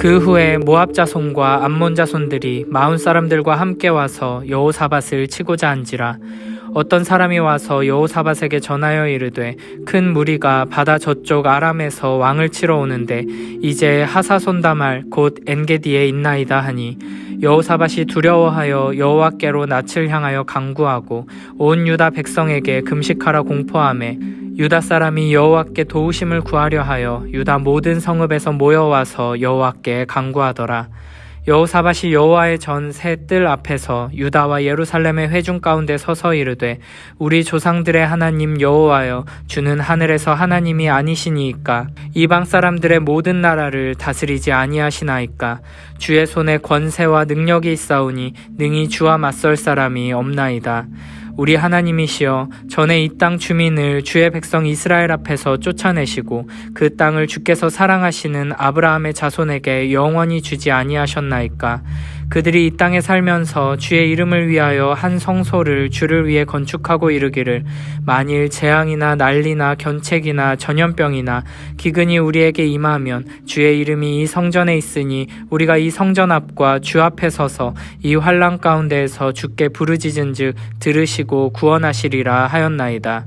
그 후에 모압 자손과 암몬 자손들이 마온 사람들과 함께 와서 여호사밧을 치고자 한지라. 어떤 사람이 와서 여호사밧에게 전하여 이르되 큰 무리가 바다 저쪽 아람에서 왕을 치러 오는데 이제 하사손다말 곧 엔게디에 있나이다 하니, 여호사밧이 두려워하여 여호와께로 낯을 향하여 간구하고 온 유다 백성에게 금식하라 공포하매, 유다 사람이 여호와께 도우심을 구하려 하여 유다 모든 성읍에서 모여와서 여호와께 간구하더라. 여호사밧이 여호와의 전 새 뜰 앞에서 유다와 예루살렘의 회중 가운데 서서 이르되, 우리 조상들의 하나님 여호와여, 주는 하늘에서 하나님이 아니시니이까? 이방 사람들의 모든 나라를 다스리지 아니하시나이까? 주의 손에 권세와 능력이 있사오니 능히 주와 맞설 사람이 없나이다. 우리 하나님이시여, 전에 이 땅 주민을 주의 백성 이스라엘 앞에서 쫓아내시고 그 땅을 주께서 사랑하시는 아브라함의 자손에게 영원히 주지 아니하셨나이까? 그들이 이 땅에 살면서 주의 이름을 위하여 한 성소를 주를 위해 건축하고 이르기를, 만일 재앙이나 난리나 견책이나 전염병이나 기근이 우리에게 임하면 주의 이름이 이 성전에 있으니 우리가 이 성전 앞과 주 앞에 서서 이 환난 가운데에서 주께 부르짖은즉 들으시고 구원하시리라 하였나이다.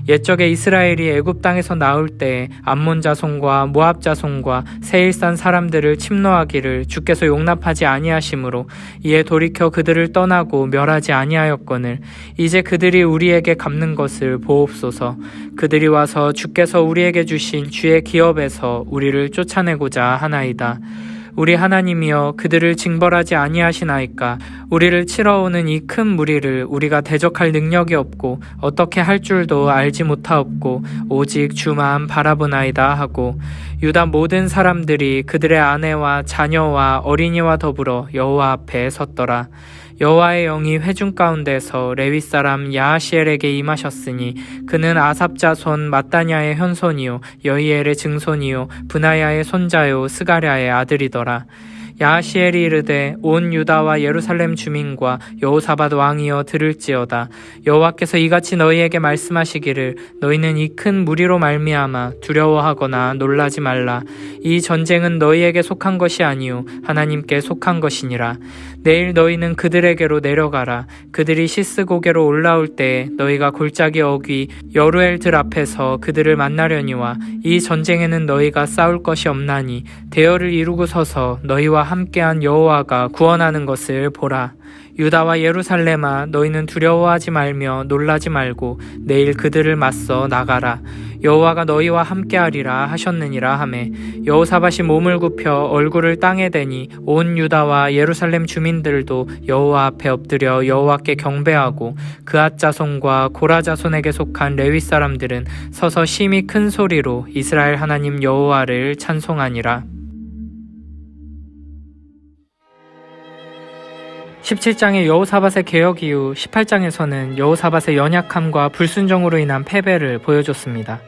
옛적에 이스라엘이 애굽 땅에서 나올 때에 암몬 자손과 모압 자손과 세일산 사람들을 침노하기를 주께서 용납하지 아니하심으로 이에 돌이켜 그들을 떠나고 멸하지 아니하였거늘, 이제 그들이 우리에게 갚는 것을 보옵소서. 그들이 와서 주께서 우리에게 주신 주의 기업에서 우리를 쫓아내고자 하나이다. 우리 하나님이여, 그들을 징벌하지 아니하시나이까? 우리를 치러 오는 이 큰 무리를 우리가 대적할 능력이 없고 어떻게 할 줄도 알지 못하옵고 오직 주만 바라보나이다 하고, 유다 모든 사람들이 그들의 아내와 자녀와 어린이와 더불어 여호와 앞에 섰더라. 여호와의 영이 회중 가운데서 레위 사람 야하시엘에게 임하셨으니 그는 아삽 자손 마따냐의 현손이요 여히엘의 증손이요 브나야의 손자요 스가랴의 아들이더라. 야하시엘이 이르되, 온 유다와 예루살렘 주민과 여호사밧 왕이여 들을지어다. 여호와께서 이같이 너희에게 말씀하시기를, 너희는 이 큰 무리로 말미암아 두려워하거나 놀라지 말라. 이 전쟁은 너희에게 속한 것이 아니요 하나님께 속한 것이니라. 내일 너희는 그들에게로 내려가라. 그들이 시스 고개로 올라올 때에 너희가 골짜기 어귀 여루엘 들 앞에서 그들을 만나려니와, 이 전쟁에는 너희가 싸울 것이 없나니 대열을 이루고 서서 너희와 함께한 여호와가 구원하는 것을 보라. 유다와 예루살렘아, 너희는 두려워하지 말며 놀라지 말고 내일 그들을 맞서 나가라. 여호와가 너희와 함께하리라 하셨느니라 하매, 여호사밧이 몸을 굽혀 얼굴을 땅에 대니 온 유다와 예루살렘 주민들도 여호와 앞에 엎드려 여호와께 경배하고, 그앗 자손과 고라 자손에게 속한 레위 사람들은 서서 심히 큰 소리로 이스라엘 하나님 여호와를 찬송하니라. 17장의 여호사밧의 개혁 이후 18장에서는 여호사밧의 연약함과 불순종으로 인한 패배를 보여줬습니다.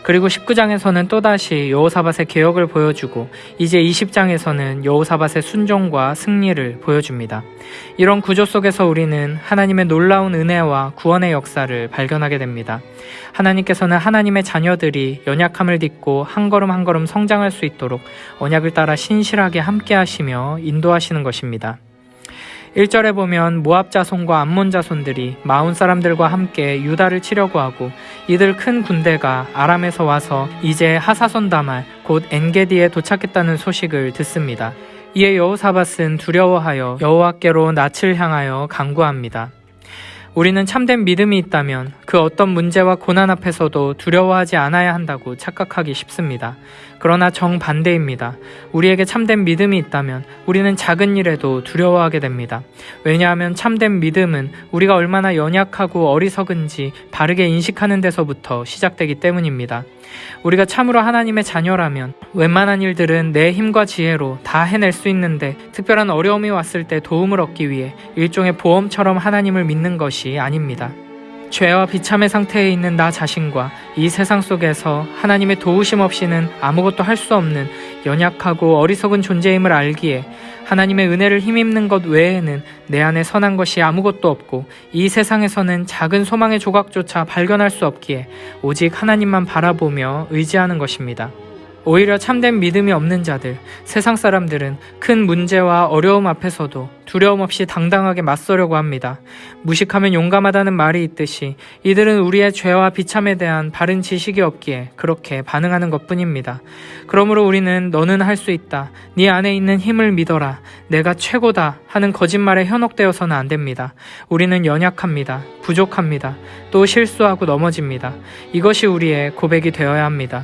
그리고 19장에서는 또다시 여호사밧의 개혁을 보여주고, 이제 20장에서는 여호사밧의 순종과 승리를 보여줍니다. 이런 구조 속에서 우리는 하나님의 놀라운 은혜와 구원의 역사를 발견하게 됩니다. 하나님께서는 하나님의 자녀들이 연약함을 딛고 한 걸음 한 걸음 성장할 수 있도록 언약을 따라 신실하게 함께 하시며 인도하시는 것입니다. 1절에 보면 모압 자손과 암몬 자손들이 마온 사람들과 함께 유다를 치려고 하고, 이들 큰 군대가 아람에서 와서 이제 하사손다말 곧 엔게디에 도착했다는 소식을 듣습니다. 이에 여호사밧은 두려워하여 여호와께로 낯을 향하여 간구합니다. 우리는 참된 믿음이 있다면 그 어떤 문제와 고난 앞에서도 두려워하지 않아야 한다고 착각하기 쉽습니다. 그러나 정반대입니다. 우리에게 참된 믿음이 있다면 우리는 작은 일에도 두려워하게 됩니다. 왜냐하면 참된 믿음은 우리가 얼마나 연약하고 어리석은지 바르게 인식하는 데서부터 시작되기 때문입니다. 우리가 참으로 하나님의 자녀라면 웬만한 일들은 내 힘과 지혜로 다 해낼 수 있는데, 특별한 어려움이 왔을 때 도움을 얻기 위해 일종의 보험처럼 하나님을 믿는 것이 아닙니다. 죄와 비참의 상태에 있는 나 자신과 이 세상 속에서 하나님의 도우심 없이는 아무것도 할 수 없는 연약하고 어리석은 존재임을 알기에, 하나님의 은혜를 힘입는 것 외에는 내 안에 선한 것이 아무것도 없고 이 세상에서는 작은 소망의 조각조차 발견할 수 없기에 오직 하나님만 바라보며 의지하는 것입니다. 오히려 참된 믿음이 없는 자들, 세상 사람들은 큰 문제와 어려움 앞에서도 두려움 없이 당당하게 맞서려고 합니다. 무식하면 용감하다는 말이 있듯이 이들은 우리의 죄와 비참에 대한 바른 지식이 없기에 그렇게 반응하는 것뿐입니다. 그러므로 우리는 너는 할 수 있다, 네 안에 있는 힘을 믿어라, 내가 최고다 하는 거짓말에 현혹되어서는 안 됩니다. 우리는 연약합니다. 부족합니다. 또 실수하고 넘어집니다. 이것이 우리의 고백이 되어야 합니다.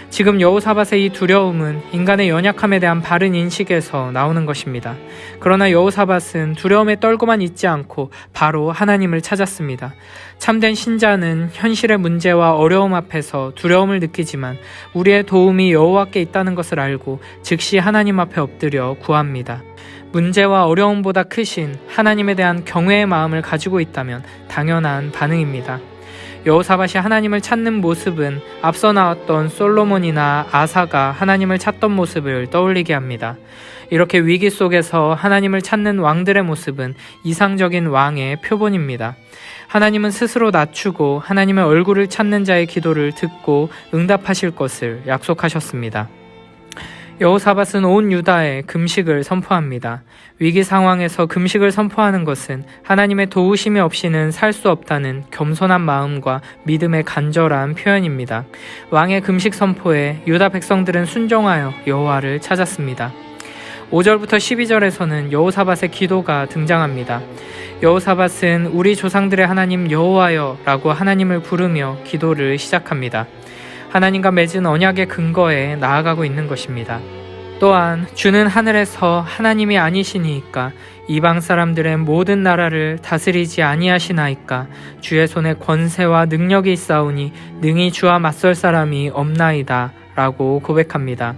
지금 여호사밧의 이 두려움은 인간의 연약함에 대한 바른 인식에서 나오는 것입니다. 그러나 여호사밧은 두려움에 떨고만 있지 않고 바로 하나님을 찾았습니다. 참된 신자는 현실의 문제와 어려움 앞에서 두려움을 느끼지만 우리의 도움이 여호와께 있다는 것을 알고 즉시 하나님 앞에 엎드려 구합니다. 문제와 어려움보다 크신 하나님에 대한 경외의 마음을 가지고 있다면 당연한 반응입니다. 여호사밧이 하나님을 찾는 모습은 앞서 나왔던 솔로몬이나 아사가 하나님을 찾던 모습을 떠올리게 합니다. 이렇게 위기 속에서 하나님을 찾는 왕들의 모습은 이상적인 왕의 표본입니다. 하나님은 스스로 낮추고 하나님의 얼굴을 찾는 자의 기도를 듣고 응답하실 것을 약속하셨습니다. 여호사밧은 온 유다에 금식을 선포합니다. 위기 상황에서 금식을 선포하는 것은 하나님의 도우심이 없이는 살 수 없다는 겸손한 마음과 믿음의 간절한 표현입니다. 왕의 금식 선포에 유다 백성들은 순종하여 여호와를 찾았습니다. 5절부터 12절에서는 여호사밧의 기도가 등장합니다. 여호사밧은 우리 조상들의 하나님 여호와여 라고 하나님을 부르며 기도를 시작합니다. 하나님과 맺은 언약의 근거에 나아가고 있는 것입니다. 또한 주는 하늘에서 하나님이 아니시니이까 이방 사람들의 모든 나라를 다스리지 아니하시나이까 주의 손에 권세와 능력이 있사오니 능히 주와 맞설 사람이 없나이다 라고 고백합니다.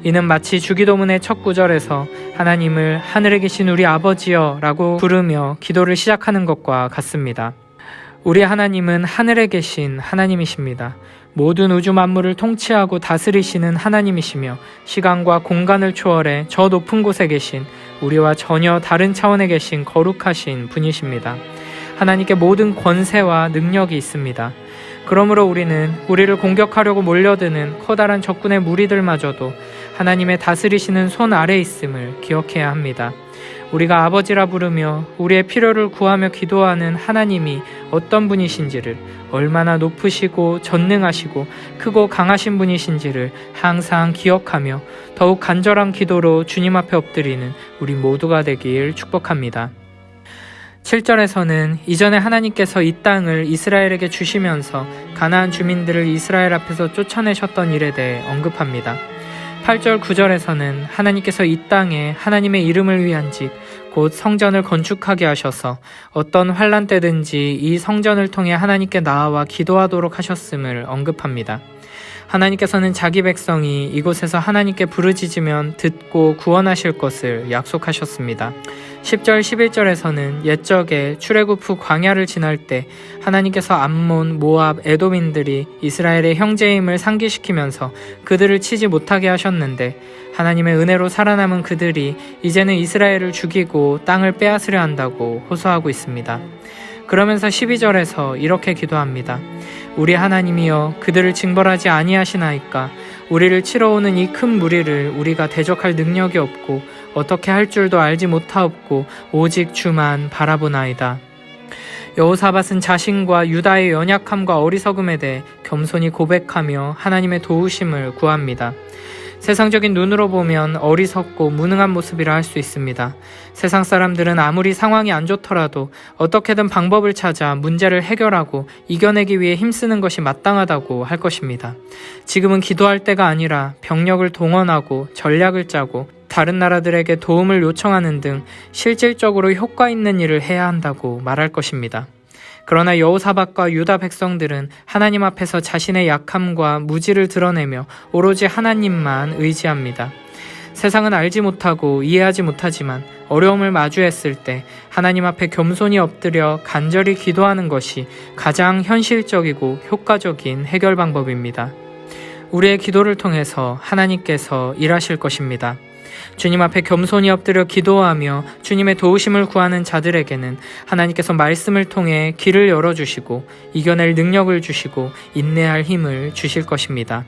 이는 마치 주기도문의 첫 구절에서 하나님을 하늘에 계신 우리 아버지여 라고 부르며 기도를 시작하는 것과 같습니다. 우리 하나님은 하늘에 계신 하나님이십니다. 모든 우주 만물을 통치하고 다스리시는 하나님이시며 시간과 공간을 초월해 저 높은 곳에 계신 우리와 전혀 다른 차원에 계신 거룩하신 분이십니다. 하나님께 모든 권세와 능력이 있습니다. 그러므로 우리는 우리를 공격하려고 몰려드는 커다란 적군의 무리들마저도 하나님의 다스리시는 손 아래 있음을 기억해야 합니다. 우리가 아버지라 부르며 우리의 필요를 구하며 기도하는 하나님이 어떤 분이신지를, 얼마나 높으시고 전능하시고 크고 강하신 분이신지를 항상 기억하며 더욱 간절한 기도로 주님 앞에 엎드리는 우리 모두가 되길 축복합니다. 7절에서는 이전에 하나님께서 이 땅을 이스라엘에게 주시면서 가나안 주민들을 이스라엘 앞에서 쫓아내셨던 일에 대해 언급합니다. 8절 9절에서는 하나님께서 이 땅에 하나님의 이름을 위한 집, 곧 성전을 건축하게 하셔서 어떤 환난 때든지 이 성전을 통해 하나님께 나아와 기도하도록 하셨음을 언급합니다. 하나님께서는 자기 백성이 이곳에서 하나님께 부르짖으면 듣고 구원하실 것을 약속하셨습니다. 10절 11절에서는 옛적에 출애굽 후 광야를 지날 때 하나님께서 암몬, 모압, 에돔인들이 이스라엘의 형제임을 상기시키면서 그들을 치지 못하게 하셨는데 하나님의 은혜로 살아남은 그들이 이제는 이스라엘을 죽이고 땅을 빼앗으려 한다고 호소하고 있습니다. 그러면서 12절에서 이렇게 기도합니다. 우리 하나님이여 그들을 징벌하지 아니하시나이까 우리를 치러 오는 이 큰 무리를 우리가 대적할 능력이 없고 어떻게 할 줄도 알지 못하옵고 오직 주만 바라보나이다. 여호사밧은 자신과 유다의 연약함과 어리석음에 대해 겸손히 고백하며 하나님의 도우심을 구합니다. 세상적인 눈으로 보면 어리석고 무능한 모습이라 할 수 있습니다. 세상 사람들은 아무리 상황이 안 좋더라도 어떻게든 방법을 찾아 문제를 해결하고 이겨내기 위해 힘쓰는 것이 마땅하다고 할 것입니다. 지금은 기도할 때가 아니라 병력을 동원하고 전략을 짜고 다른 나라들에게 도움을 요청하는 등 실질적으로 효과 있는 일을 해야 한다고 말할 것입니다. 그러나 여호사밧과 유다 백성들은 하나님 앞에서 자신의 약함과 무지를 드러내며 오로지 하나님만 의지합니다. 세상은 알지 못하고 이해하지 못하지만 어려움을 마주했을 때 하나님 앞에 겸손히 엎드려 간절히 기도하는 것이 가장 현실적이고 효과적인 해결 방법입니다. 우리의 기도를 통해서 하나님께서 일하실 것입니다. 주님 앞에 겸손히 엎드려 기도하며 주님의 도우심을 구하는 자들에게는 하나님께서 말씀을 통해 길을 열어주시고 이겨낼 능력을 주시고 인내할 힘을 주실 것입니다.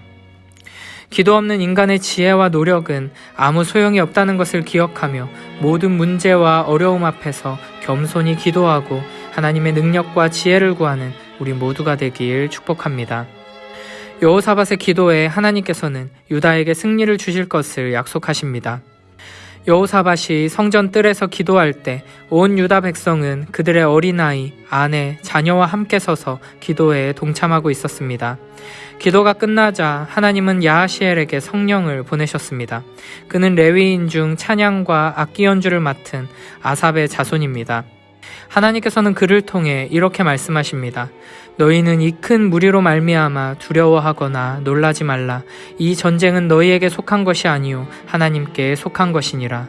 기도 없는 인간의 지혜와 노력은 아무 소용이 없다는 것을 기억하며 모든 문제와 어려움 앞에서 겸손히 기도하고 하나님의 능력과 지혜를 구하는 우리 모두가 되길 축복합니다. 여호사밧의 기도에 하나님께서는 유다에게 승리를 주실 것을 약속하십니다. 여호사밧이 성전 뜰에서 기도할 때 온 유다 백성은 그들의 어린아이, 아내, 자녀와 함께 서서 기도에 동참하고 있었습니다. 기도가 끝나자 하나님은 야하시엘에게 성령을 보내셨습니다. 그는 레위인 중 찬양과 악기 연주를 맡은 아삽의 자손입니다. 하나님께서는 그를 통해 이렇게 말씀하십니다. 너희는 이 큰 무리로 말미암아 두려워하거나 놀라지 말라. 이 전쟁은 너희에게 속한 것이 아니요 하나님께 속한 것이니라.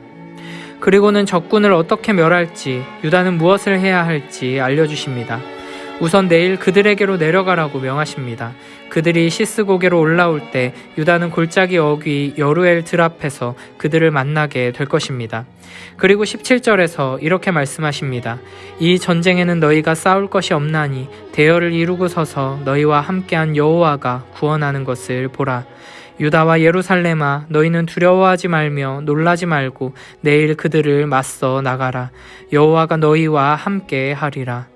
그리고는 적군을 어떻게 멸할지, 유다는 무엇을 해야 할지 알려주십니다. 우선 내일 그들에게로 내려가라고 명하십니다. 그들이 시스고게로 올라올 때 유다는 골짜기 어귀 여루엘 들 앞에서 그들을 만나게 될 것입니다. 그리고 17절에서 이렇게 말씀하십니다. 이 전쟁에는 너희가 싸울 것이 없나니 대열을 이루고 서서 너희와 함께한 여호와가 구원하는 것을 보라. 유다와 예루살렘아, 너희는 두려워하지 말며 놀라지 말고 내일 그들을 맞서 나가라. 여호와가 너희와 함께 하리라.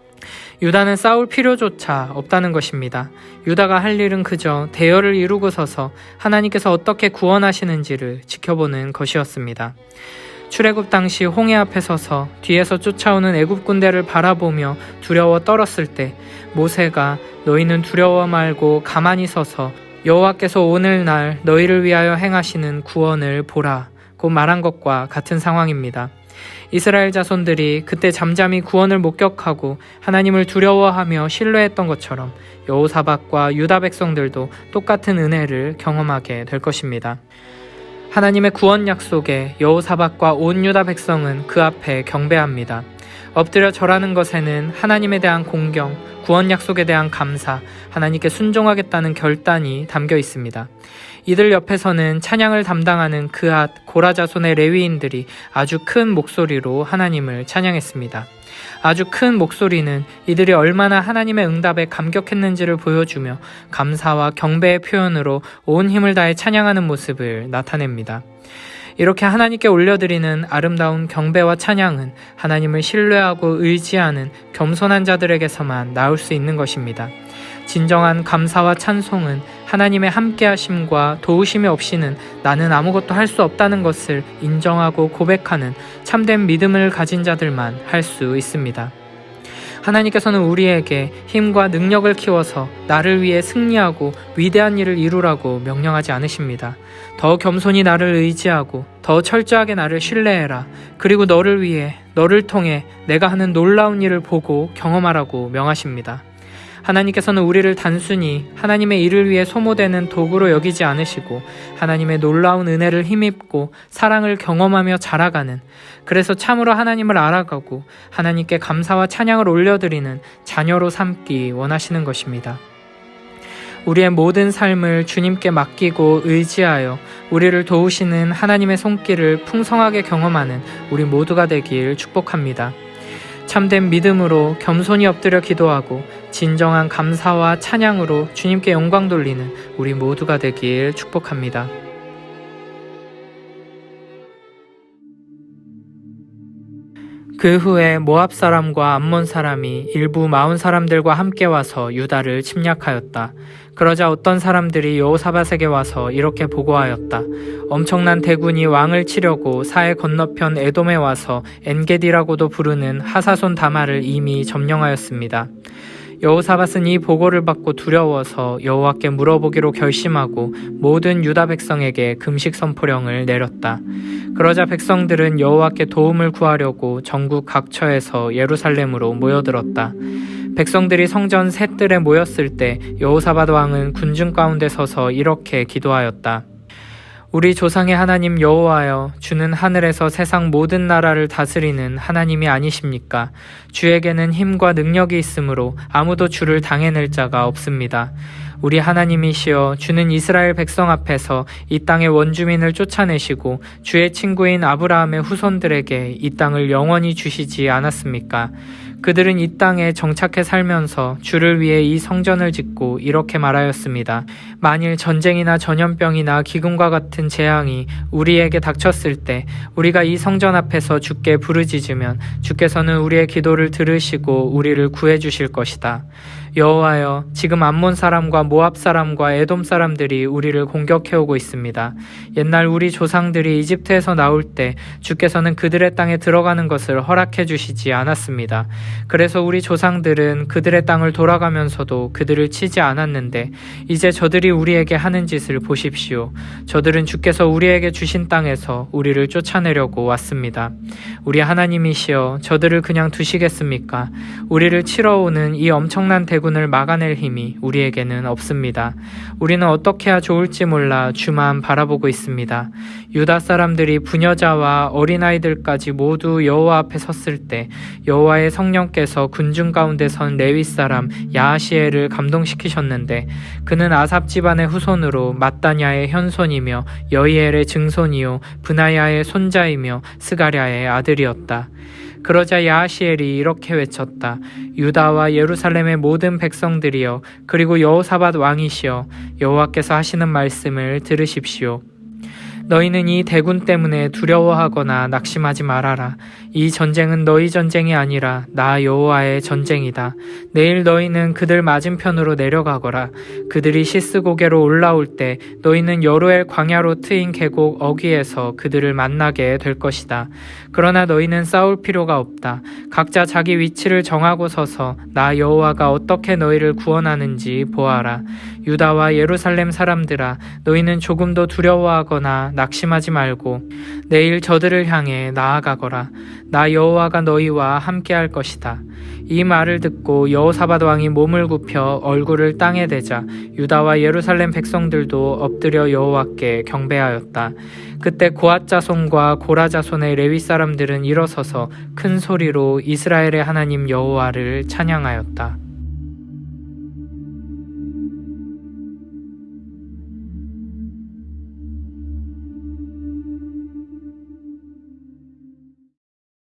유다는 싸울 필요조차 없다는 것입니다. 유다가 할 일은 그저 대열을 이루고 서서 하나님께서 어떻게 구원하시는지를 지켜보는 것이었습니다. 출애굽 당시 홍해 앞에 서서 뒤에서 쫓아오는 애굽 군대를 바라보며 두려워 떨었을 때 모세가 너희는 두려워 말고 가만히 서서 여호와께서 오늘날 너희를 위하여 행하시는 구원을 보라고 말한 것과 같은 상황입니다. 이스라엘 자손들이 그때 잠잠히 구원을 목격하고 하나님을 두려워하며 신뢰했던 것처럼 여호사밧과 유다 백성들도 똑같은 은혜를 경험하게 될 것입니다. 하나님의 구원 약속에 여호사밧과 온 유다 백성은 그 앞에 경배합니다. 엎드려 절하는 것에는 하나님에 대한 공경, 구원 약속에 대한 감사, 하나님께 순종하겠다는 결단이 담겨 있습니다. 이들 옆에서는 찬양을 담당하는 그앗, 고라 자손의 레위인들이 아주 큰 목소리로 하나님을 찬양했습니다. 아주 큰 목소리는 이들이 얼마나 하나님의 응답에 감격했는지를 보여주며 감사와 경배의 표현으로 온 힘을 다해 찬양하는 모습을 나타냅니다. 이렇게 하나님께 올려드리는 아름다운 경배와 찬양은 하나님을 신뢰하고 의지하는 겸손한 자들에게서만 나올 수 있는 것입니다. 진정한 감사와 찬송은 하나님의 함께하심과 도우심이 없이는 나는 아무것도 할 수 없다는 것을 인정하고 고백하는 참된 믿음을 가진 자들만 할 수 있습니다. 하나님께서는 우리에게 힘과 능력을 키워서 나를 위해 승리하고 위대한 일을 이루라고 명령하지 않으십니다. 더 겸손히 나를 의지하고 더 철저하게 나를 신뢰해라. 그리고 너를 위해, 너를 통해 내가 하는 놀라운 일을 보고 경험하라고 명하십니다. 하나님께서는 우리를 단순히 하나님의 일을 위해 소모되는 도구로 여기지 않으시고 하나님의 놀라운 은혜를 힘입고 사랑을 경험하며 자라가는, 그래서 참으로 하나님을 알아가고 하나님께 감사와 찬양을 올려드리는 자녀로 삼기 원하시는 것입니다. 우리의 모든 삶을 주님께 맡기고 의지하여 우리를 도우시는 하나님의 손길을 풍성하게 경험하는 우리 모두가 되길 축복합니다. 참된 믿음으로 겸손히 엎드려 기도하고 진정한 감사와 찬양으로 주님께 영광 돌리는 우리 모두가 되길 축복합니다. 그 후에 모압 사람과 암몬 사람이 일부 마온 사람들과 함께 와서 유다를 침략하였다. 그러자 어떤 사람들이 여호사밧에게 와서 이렇게 보고하였다. 엄청난 대군이 왕을 치려고 사해 건너편 에돔에 와서 엔게디라고도 부르는 하사손 다마를 이미 점령하였습니다. 여호사밧은 이 보고를 받고 두려워서 여호와께 물어보기로 결심하고 모든 유다 백성에게 금식 선포령을 내렸다. 그러자 백성들은 여호와께 도움을 구하려고 전국 각처에서 예루살렘으로 모여들었다. 백성들이 성전 셋뜰에 모였을 때 여호사밧 왕은 군중 가운데 서서 이렇게 기도하였다. 우리 조상의 하나님 여호와여, 주는 하늘에서 세상 모든 나라를 다스리는 하나님이 아니십니까? 주에게는 힘과 능력이 있으므로 아무도 주를 당해낼 자가 없습니다. 우리 하나님이시여, 주는 이스라엘 백성 앞에서 이 땅의 원주민을 쫓아내시고 주의 친구인 아브라함의 후손들에게 이 땅을 영원히 주시지 않았습니까? 그들은 이 땅에 정착해 살면서 주를 위해 이 성전을 짓고 이렇게 말하였습니다. 만일 전쟁이나 전염병이나 기근과 같은 재앙이 우리에게 닥쳤을 때 우리가 이 성전 앞에서 주께 부르짖으면 주께서는 우리의 기도를 들으시고 우리를 구해 주실 것이다. 여호와여, 지금 암몬 사람과 모압 사람과 에돔 사람들이 우리를 공격해 오고 있습니다. 옛날 우리 조상들이 이집트에서 나올 때 주께서는 그들의 땅에 들어가는 것을 허락해 주시지 않았습니다. 그래서 우리 조상들은 그들의 땅을 돌아가면서도 그들을 치지 않았는데 이제 저들이 우리에게 하는 짓을 보십시오. 저들은 주께서 우리에게 주신 땅에서 우리를 쫓아내려고 왔습니다. 우리 하나님이시여, 저들을 그냥 두시겠습니까? 우리를 치러 오는 이 엄청난 대군을 막아낼 힘이 우리에게는 없습니다. 우리는 어떻게 해야 좋을지 몰라 주만 바라보고 있습니다. 유다 사람들이 부녀자와 어린아이들까지 모두 여호와 앞에 섰을 때 여호와의 성령께서 군중 가운데 선 레위 사람 야하시엘을 감동시키셨는데 그는 아삽 집안의 후손으로 mat단야의 현손이며 여히엘의 증손이요 브나야의 손자이며 스가랴의 아들이었다. 그러자 야하시엘이 이렇게 외쳤다. 유다와 예루살렘의 모든 백성들이여, 그리고 여호사밧 왕이시여, 여호와께서 하시는 말씀을 들으십시오. 너희는 이 대군 때문에 두려워하거나 낙심하지 말아라. 이 전쟁은 너희 전쟁이 아니라 나 여호와의 전쟁이다. 내일 너희는 그들 맞은편으로 내려가거라. 그들이 시스고개로 올라올 때 너희는 여로엘 광야로 트인 계곡 어귀에서 그들을 만나게 될 것이다. 그러나 너희는 싸울 필요가 없다. 각자 자기 위치를 정하고 서서 나 여호와가 어떻게 너희를 구원하는지 보아라. 유다와 예루살렘 사람들아, 너희는 조금도 두려워하거나 낙심하지 말고 내일 저들을 향해 나아가거라. 나 여호와가 너희와 함께할 것이다. 이 말을 듣고 여호사밧 왕이 몸을 굽혀 얼굴을 땅에 대자 유다와 예루살렘 백성들도 엎드려 여호와께 경배하였다. 그때 고앗 자손과 고라 자손의 레위 사람들은 일어서서 큰 소리로 이스라엘의 하나님 여호와를 찬양하였다.